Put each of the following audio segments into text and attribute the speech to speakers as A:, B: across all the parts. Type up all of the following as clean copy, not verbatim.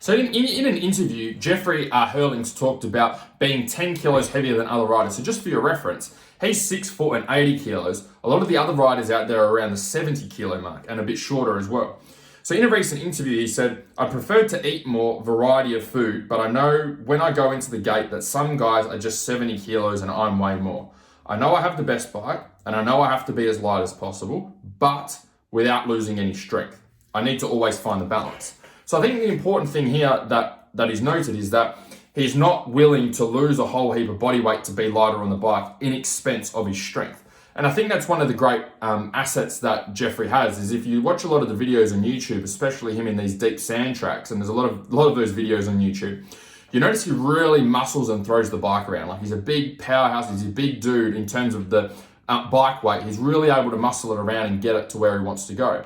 A: So in an interview, Jeffrey HERLING'S talked about being 10 kilos heavier than other riders. So just for your reference, he's 6 foot and 80 kilos. A lot of the other riders out there are around the 70 kilo mark and a bit shorter as well. So in a recent interview, he said, I prefer to eat more variety of food, but I know when I go into the gate that some guys are just 70 kilos and I'm way more. I know I have the best bike and I know I have to be as light as possible, but without losing any strength. I need to always find the balance. So I think the important thing here that is noted is that he's not willing to lose a whole heap of body weight to be lighter on the bike in expense of his strength. And I think that's one of the great assets that Jeffrey has, is if you watch a lot of the videos on YouTube, especially him in these deep sand tracks, and there's a lot of those videos on YouTube, you notice he really muscles and throws the bike around. Like, he's a big powerhouse, he's a big dude in terms of the bike weight. He's really able to muscle it around and get it to where he wants to go.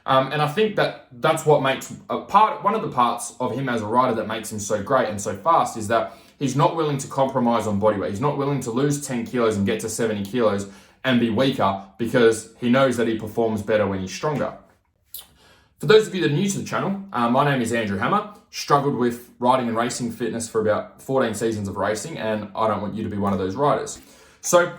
A: And I think that's what makes one of the parts of him as a rider that makes him so great and so fast is that he's not willing to compromise on body weight. He's not willing to lose 10 kilos and get to 70 kilos and be weaker because he knows that he performs better when he's stronger. For those of you that are new to the channel, my name is Andrew Hammer. Struggled with riding and racing fitness for about 14 seasons of racing, and I don't want you to be one of those riders. So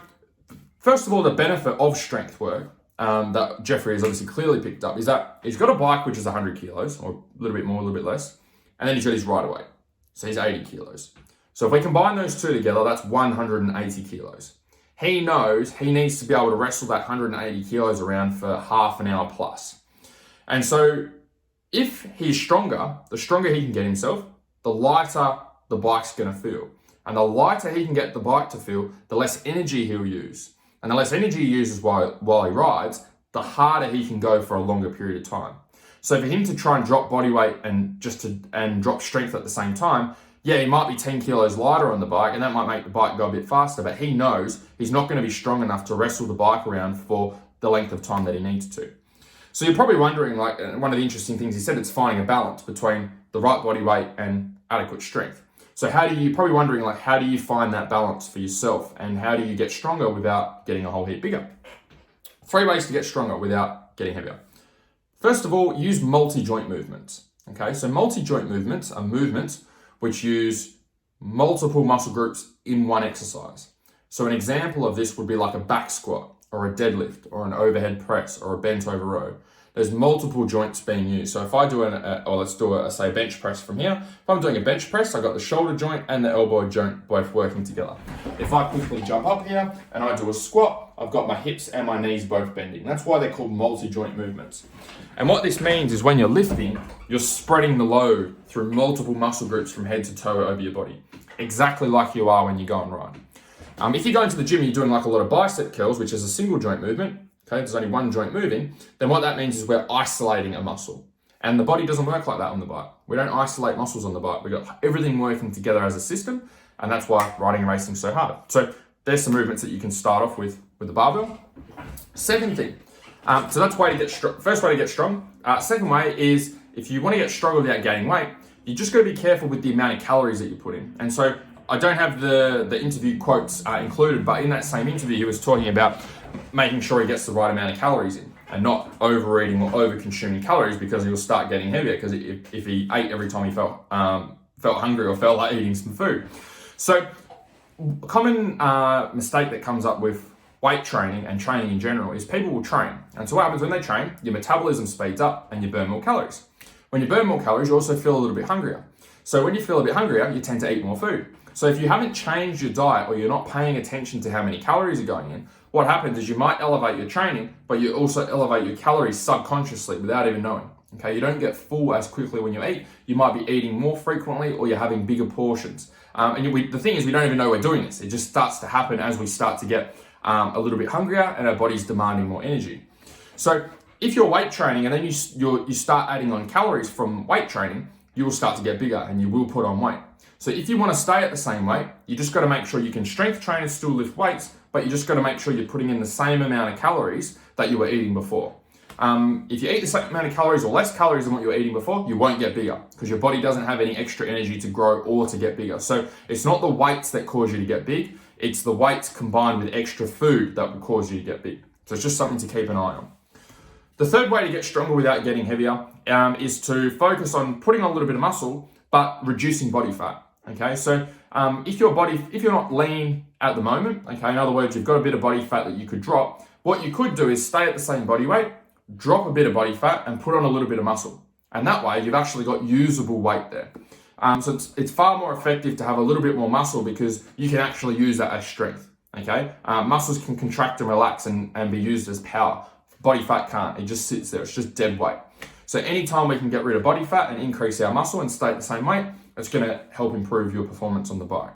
A: first of all, the benefit of strength work that Jeffrey has obviously clearly picked up is that he's got a bike which is 100 kilos, or a little bit more, a little bit less, and then he's got his rider weight. So he's 80 kilos. So if we combine those two together, that's 180 kilos. He knows he needs to be able to wrestle that 180 kilos around for half an hour plus. And so if he's stronger, the stronger he can get himself, the lighter the bike's going to feel. And the lighter he can get the bike to feel, the less energy he'll use. And the less energy he uses while he rides, the harder he can go for a longer period of time. So for him to try and drop body weight and drop strength at the same time, yeah, he might be 10 kilos lighter on the bike, and that might make the bike go a bit faster, but he knows he's not going to be strong enough to wrestle the bike around for the length of time that he needs to. So you're probably wondering, like, one of the interesting things he said, it's finding a balance between the right body weight and adequate strength. So you're probably wondering, like, how do you find that balance for yourself, and how do you get stronger without getting a whole heap bigger? 3 ways to get stronger without getting heavier. First of all, use multi-joint movements. Okay, so multi-joint movements are movements which use multiple muscle groups in one exercise. So an example of this would be like a back squat, or a deadlift, or an overhead press, or a bent over row. There's multiple joints being used. So if I do let's do a bench press from here. If I'm doing a bench press, I've got the shoulder joint and the elbow joint both working together. If I quickly jump up here and I do a squat, I've got my hips and my knees both bending. That's why they're called multi-joint movements. And what this means is when you're lifting, you're spreading the load through multiple muscle groups from head to toe over your body, exactly like you are when you go and ride. If you go into the gym and you're doing like a lot of bicep curls, which is a single joint movement, okay, there's only one joint moving, then what that means is we're isolating a muscle. And the body doesn't work like that on the bike. We don't isolate muscles on the bike. We've got everything working together as a system, and that's why riding and racing is so hard. So there's some movements that you can start off with the barbell. Second thing, so that's first way to get strong. Second way is, if you want to get stronger without gaining weight, you just got to be careful with the amount of calories that you put in. And so I don't have the interview quotes included, but in that same interview, he was talking about making sure he gets the right amount of calories in and not overeating or over-consuming calories, because he'll start getting heavier, because if he ate every time he felt hungry or felt like eating some food. So a common mistake that comes up with weight training and training in general is people will train. And so what happens when they train, your metabolism speeds up and you burn more calories. When you burn more calories, you also feel a little bit hungrier. So when you feel a bit hungrier, you tend to eat more food. So if you haven't changed your diet, or you're not paying attention to how many calories are going in, what happens is you might elevate your training, but you also elevate your calories subconsciously without even knowing. Okay, you don't get full as quickly when you eat. You might be eating more frequently, or you're having bigger portions. The thing is, we don't even know we're doing this. It just starts to happen as we start to get a little bit hungrier and our body's demanding more energy. So if you're weight training and then you start adding on calories from weight training, you will start to get bigger and you will put on weight. So if you want to stay at the same weight, you just got to make sure you can strength train and still lift weights, but you just got to make sure you're putting in the same amount of calories that you were eating before. If you eat the same amount of calories or less calories than what you were eating before, you won't get bigger, because your body doesn't have any extra energy to grow or to get bigger. So it's not the weights that cause you to get big, it's the weights combined with extra food that will cause you to get big. So it's just something to keep an eye on. The third way to get stronger without getting heavier is to focus on putting on a little bit of muscle, but reducing body fat. Okay, so if you're not lean at the moment, okay, in other words, you've got a bit of body fat that you could drop, what you could do is stay at the same body weight, drop a bit of body fat, and put on a little bit of muscle. And that way, you've actually got usable weight there. So it's far more effective to have a little bit more muscle because you can actually use that as strength. Okay, muscles can contract and relax and be used as power. Body fat can't. It just sits there. It's just dead weight. So anytime we can get rid of body fat and increase our muscle and stay at the same weight, it's going to help improve your performance on the bike.